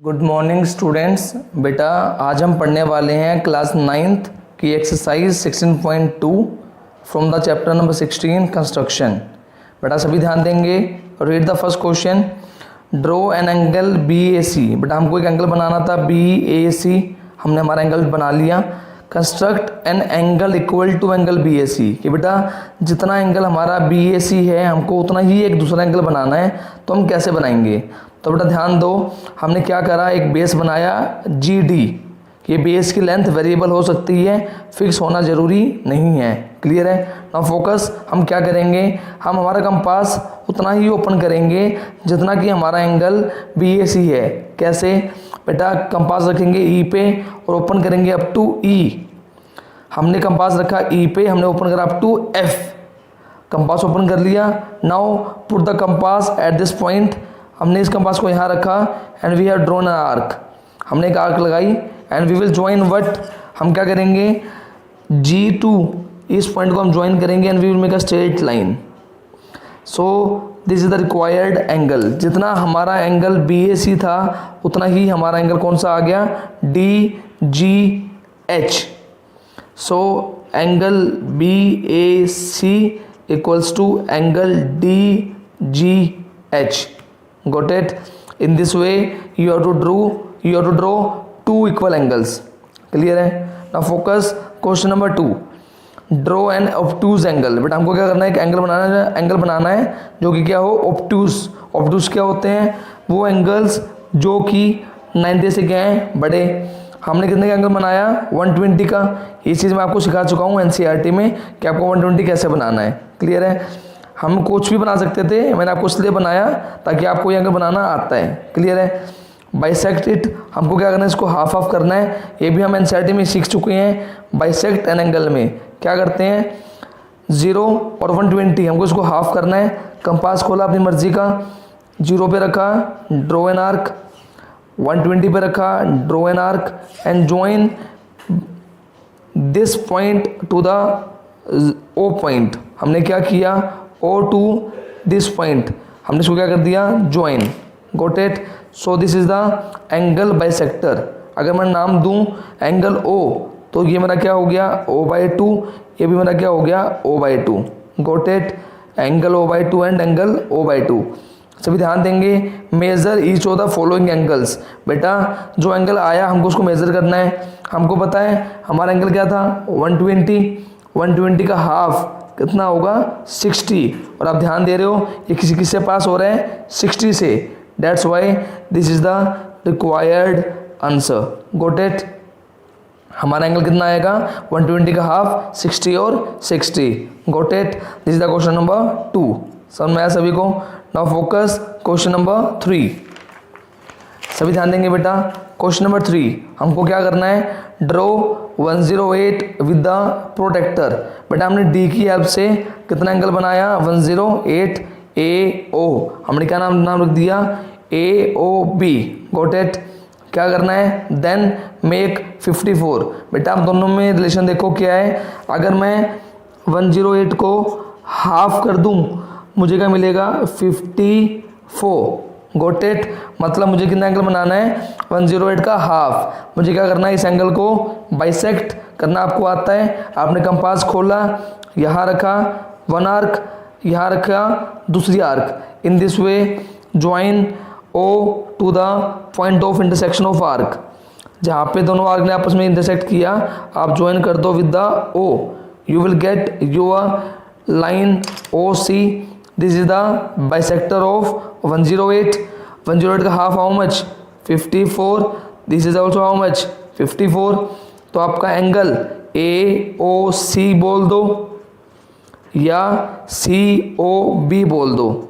Good morning students. बेटा आज हम पढ़ने वाले हैं क्लास 9th की exercise 16.2 from the chapter number 16 construction. बेटा सभी ध्यान देंगे। Read the first question. Draw an angle BAC। बेटा हमको एक एंगल बनाना था BAC, हमने हमारा एंगल बना लिया। Construct an angle equal to angle BAC कि बेटा जितना एंगल हमारा BAC है हमको उतना ही एक दूसरा एंगल बनाना है, तो हम कैसे बनाएंगे। तो बेटा ध्यान दो, हमने क्या करा, एक बेस बनाया GD। ये बेस की लेंथ वेरिएबल हो सकती है, फिक्स होना जरूरी नहीं है। क्लियर है। नाउ फोकस, हम क्या करेंगे, हम हमारा कंपास उतना ही ओपन करेंगे जितना कि हमारा एंगल BAC है। कैसे बेटा, कंपास रखेंगे E पे और ओपन करेंगे अप टू E। हमने कंपास रखा E पे, हमने ओपन करा up to F। Compass open कर लिया। Now put the compass at this point. हमने इस कंपास को यहाँ रखा and we have drawn an arc. हमने एक आर्क लगाई and we will join what, हम क्या करेंगे G2, इस पॉइंट को हम ज्वाइन करेंगे and we will make a straight line. So this is the required angle. जितना हमारा एंगल BAC था उतना ही हमारा एंगल कौन सा आ गया, DGH। So angle BAC equals to angle DGH। Got it? In this way you have to draw two equal angles. Clear है। Now focus question number 2. Draw an obtuse angle। बेटा हमको क्या करना है, एक एंगल बनाना है जो कि क्या हो, obtuse। obtuse क्या होते हैं, वो एंगल्स जो कि 90 से क्या हैं, बड़े। हमने कितने का एंगल बनाया, 120 का। ये चीज़ मैं आपको सिखा चुका हूँ NCERT में कि आपको 120 कैसे बनाना है। क्लियर है। हम कुछ भी बना सकते थे, मैंने आपको इसलिए बनाया ताकि आपको ये एंगल बनाना आता है। क्लियर है। बाइसेक्ट इट, हमको क्या करना है, इसको हाफ हाफ करना है। ये भी हम NCERT में सीख चुके हैं। बाइसेक्ट एन एंगल में क्या करते हैं, 0 और 120, हमको इसको हाफ करना है। कंपास खोला अपनी मर्जी का, 0 पे रखा, ड्रॉ एन आर्क। 120 पे रखा, draw an arc and join this point to the O point. हमने क्या किया, O टू दिस पॉइंट, हमने इसको क्या कर दिया, join. Got it. So this is the angle bisector. अगर मैं नाम दूं एंगल O, तो ये मेरा क्या हो गया, O/2। ये भी मेरा क्या हो गया, O/2। Got it. Angle O/2 and angle O/2। सभी ध्यान देंगे। Measure each of the following angles. बेटा जो एंगल आया हमको उसको मेजर करना है। हमको पता है हमारा एंगल क्या था, 120 का हाफ कितना होगा, 60। और आप ध्यान दे रहे हो ये किसी से पास हो रहा है, 60 से। That's why this is the required answer. Got it. हमारा एंगल कितना आएगा, 120 का हाफ, 60 और 60। Got it. This is the question number 2। समझ में आया सभी को। Now focus question number 3। सभी ध्यान देंगे बेटा। क्वेश्चन नंबर 3, हमको क्या करना है, ड्रॉ 108 विद द प्रोटेक्टर। बेटा हमने D की हेल्प से कितना एंगल बनाया, 108 AO। हमने क्या नाम रख दिया, AOB। Got it. क्या करना है, देन मेक 54। बेटा आप दोनों में रिलेशन देखो क्या है। अगर मैं 108 को हाफ कर दूं मुझे क्या मिलेगा, 54। Got it. मतलब मुझे कितना एंगल बनाना है, 108 का हाफ। मुझे क्या करना है, इस एंगल को बाइसेक्ट करना आपको आता है। आपने कंपास खोला, यहाँ रखा वन आर्क, यहाँ रखा दूसरी arc. In this way join O to the point of intersection of arc. जहाँ पे दोनों आर्क ने आपस में इंटरसेक्ट किया आप ज्वाइन कर दो with the O। You will get your line OC। This is the bisector of 108। 108 का half how much, 54। This is also how much, 54। तो आपका एंगल AOC बोल दो या COB बोल दो।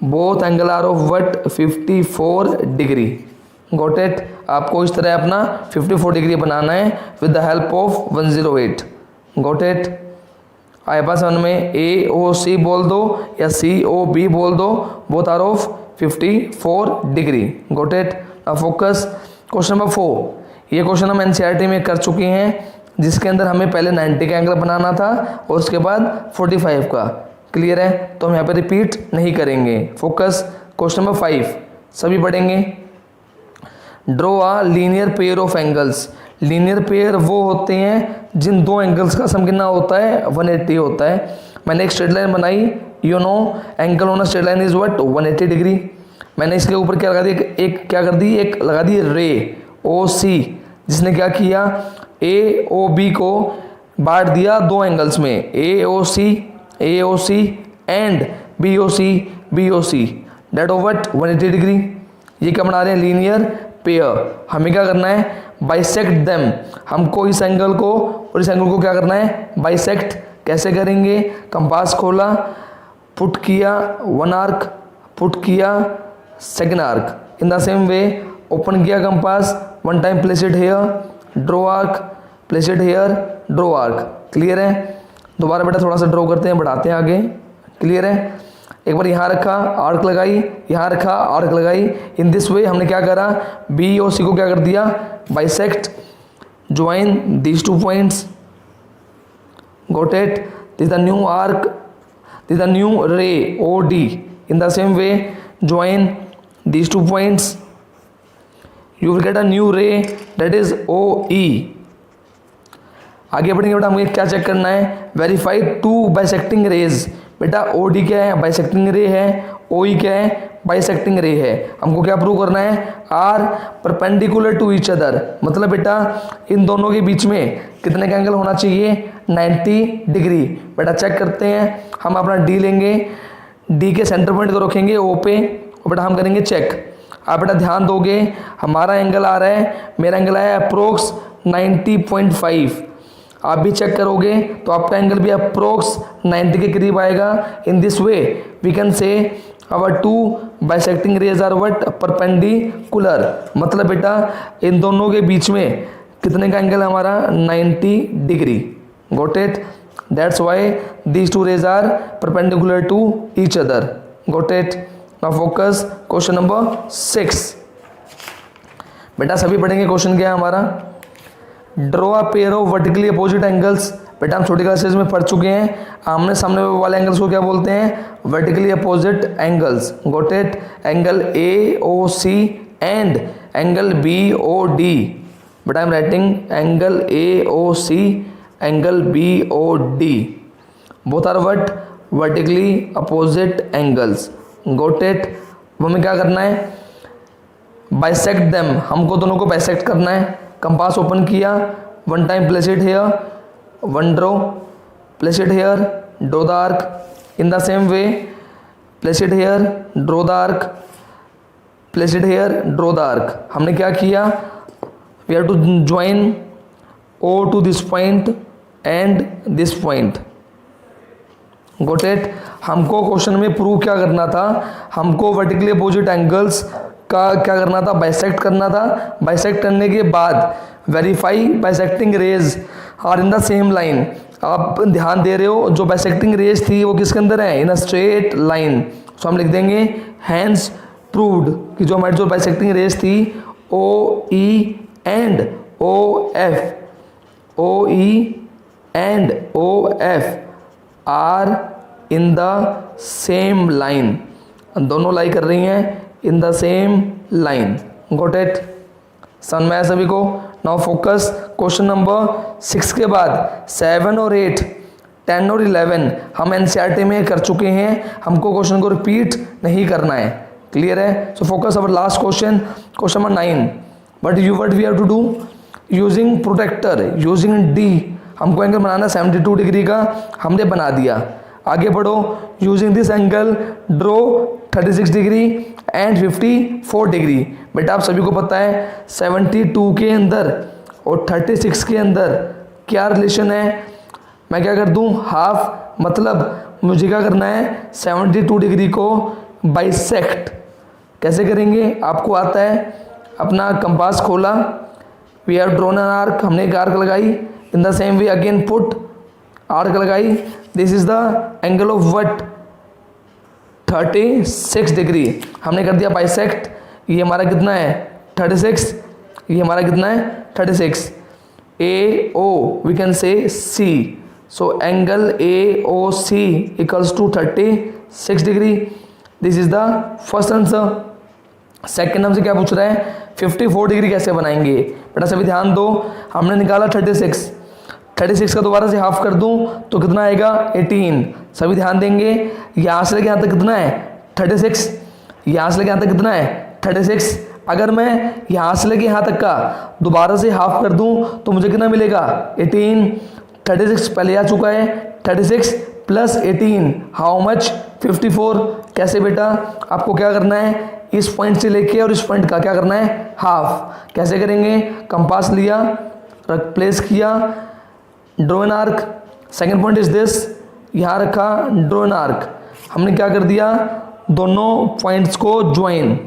Both angle are of what, 54 degree. Got it. आपको इस तरह अपना 54 डिग्री बनाना है with the help of 108। Got it. आए पास समझ में, AOC बोल दो या COB बोल दो, both are of 54 degree. Got it. अब फोकस क्वेश्चन नंबर 4। ये क्वेश्चन हम NCERT में कर चुके हैं, जिसके अंदर हमें पहले 90 का एंगल बनाना था और उसके बाद 45 का। क्लियर है। तो हम यहाँ पे रिपीट नहीं करेंगे। फोकस क्वेश्चन नंबर 5 सभी पढ़ेंगे। Draw a linear pair of angles. Linear pair वो होते हैं जिन दो एंगल्स का सम कितना होता है 180 होता है। मैंने एक स्ट्रेट लाइन बनाई, you know angle on a straight line is what 180 degree. मैंने इसके ऊपर क्या लगा दी, एक क्या कर दी, एक लगा दी रे ओ सी, जिसने क्या किया ए ओ बी को बांट दिया दो एंगल्स में, A O C and B O C that of what 180 degree. ये क्या बना रहे हैं लीनियर पेयर। हमें क्या करना है बाइसेक्ट देम, हमको इस एंगल को और इस एंगल को क्या करना है बाइसेक्ट। कैसे करेंगे, कंपास खोला, पुट किया वन आर्क, पुट किया second arc, in the same way open किया compass, one time place it here, draw arc, place it here, draw arc. Clear है। दोबारा बेटा थोड़ा सा ड्रॉ करते हैं, बढ़ाते हैं आगे। क्लियर है। एक बार यहाँ रखा आर्क लगाई, यहाँ रखा आर्क लगाई, इन दिस वे हमने क्या करा बी और सी को क्या कर दिया bisect, join these 2 points, got it, this the new arc, this the new ray O D, in the same way join these 2 points, you will get a new ray that is OE। आगे बढ़ेंगे बेटा, हमें क्या check करना है verify 2 bisecting raise. बेटा OD क्या है बाइसेक्टिंग रे है, OE क्या है बाइसेक्टिंग रे है। हमको क्या प्रूव करना है are perpendicular to each other, मतलब बेटा इन दोनों के बीच में कितने का एंगल होना चाहिए 90 डिग्री। बेटा चेक करते हैं, हम अपना डी लेंगे, डी के सेंटर पॉइंट को रखेंगे O पे, और बेटा हम करेंगे चेक। आप बेटा ध्यान दोगे, हमारा एंगल आ रहा है, मेरा एंगल आया अप्रोक्स 90.5। आप भी चेक करोगे तो आपका एंगल भी अप्रोक्स 90 के करीब आएगा। In this way we can say our 2 bisecting rays are what perpendicular, मतलब बेटा इन दोनों के बीच में कितने का एंगल हमारा 90 degree. Got it, that's why these 2 rays are perpendicular to each other. Got it. Now focus question number 6। बेटा सभी पढ़ेंगे क्वेश्चन क्या है हमारा, draw a pair of vertically opposite angles. बेटा हम छोटी क्लासेज में पढ़ चुके हैं, आमने सामने वाले एंगल्स को क्या बोलते हैं vertically opposite angles. Got it, angle AOC and angle BOD। बेटा I am writing angle AOC angle BOD, both are what vertically opposite angles. Got it. हमें क्या करना है बाइसेक्ट देम, हमको दोनों को बाइसेक्ट करना है। कंपास ओपन किया, one time place it here, one draw, place it here, draw the arc, in the same way place it here, draw the arc, place it here, draw the arc. हमने क्या किया we have to join O to this point and this point. Got it. हमको question में prove क्या करना था, हमको vertically opposite angles का क्या करना था बाइसेक्ट करना था। बाइसेक्ट करने के बाद verify bisecting rays are in the same line. आप ध्यान दे रहे हो जो बाइसेक्टिंग रेज थी वो किसके अंदर है इन अ स्ट्रेट लाइन। सो हम लिख देंगे हैंस प्रूव्ड कि जो हमारी जो बाइसेक्टिंग रेज थी OE and OF, OE and OF are in the same line, दोनों लाई कर रही हैं in the same line. Got it, समझ में आया सभी को। नाउ फोकस क्वेश्चन नंबर 6 के बाद 7 और 8, 10 और 11 हम NCERT में कर चुके हैं, हमको क्वेश्चन को रिपीट नहीं करना है। क्लियर है। So focus our last question, question number 9। But what we have to do using protractor, using D हमको एंगल बनाना 72 डिग्री का, हमने बना दिया। आगे बढ़ो, using this angle draw 36 degree and 54 degree. बेटा आप सभी को पता है 72 के अंदर और 36 के अंदर क्या रिलेशन है। मैं क्या कर दूं हाफ, मतलब मुझे क्या करना है 72 डिग्री को बाइसेक्ट। कैसे करेंगे आपको आता है, अपना कंपास खोला, we have drawn an arc, हमने एक आर्क लगाई, in the same way again put arc लगाई, this is the angle of what 36 degree. हमने कर दिया बाइसेक्ट, ये हमारा कितना है 36, ये हमारा कितना है 36। AO we can say C, so angle AOC equals to 36 degree. This is the first answer. Second हमसे क्या पूछ रहा है, 54 डिग्री कैसे बनाएंगे। बेटा सभी ध्यान दो, हमने निकाला 36 का दोबारा से हाफ कर दूं तो कितना आएगा 18। सभी ध्यान देंगे, यहाँ से लेके यहाँ तक कितना है 36, यहाँ से लेके यहाँ तक कितना है 36। अगर मैं यहाँ से लेके यहाँ तक का दोबारा से हाफ कर दूं तो मुझे कितना मिलेगा 18। 36 पहले आ चुका है, 36 प्लस 18 हाउ मच 54। कैसे बेटा, आपको क्या करना है, इस पॉइंट से लेके और इस पॉइंट का क्या करना है हाफ। कैसे करेंगे, कंपास लिया, प्लेस किया, draw an arc. Second point is this, यहाँ रखा, ड्रॉ एन आर्क। हमने क्या कर दिया, दोनों पॉइंट्स को join.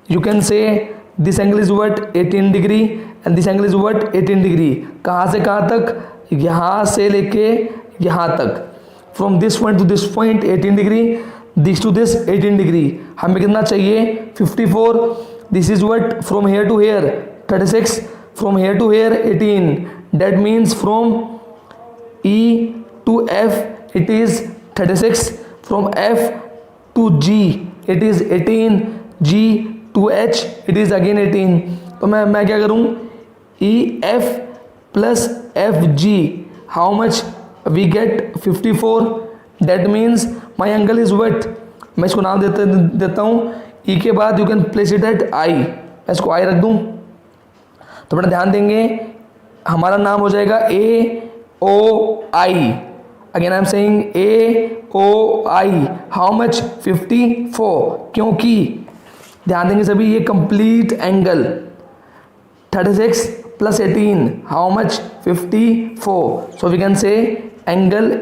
You can say this angle is what 18 degree and this angle is what 18 degree. कहाँ से कहाँ तक, यहाँ से लेके यहाँ तक, from this point to this point 18 degree, this to this 18 degree. हमें कितना चाहिए 54। This is what from here to here 36, from here to here 18। That means from E to F it is 36, from F to G it is 18, G to H it is again 18। तो मैं क्या करूँ, E F plus F G, how much we get 54। That means my angle is what, मैं इसको नाम देता हूँ E के बाद you can place it at I, मैं इसको I रख दूँ। तो बेटा ध्यान देंगे, हमारा नाम हो जाएगा AOI। Again I am saying AOI, how much 54, क्योंकि ध्यान देंगे सभी, ये complete angle 36 plus 18 how much 54। So we can say angle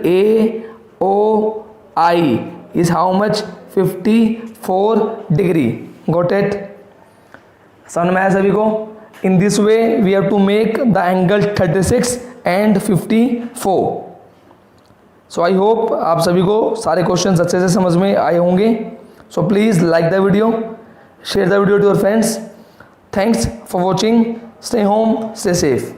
AOI is how much 54 degree. Got it, समझ में आया सभी को। In this way we have to make the angle 36 and 54। So I hope आप सभी को सारे क्वेश्चंस अच्छे से समझ में आए होंगे। So please like the video, share the video to your friends। Thanks for watching, stay home, stay safe।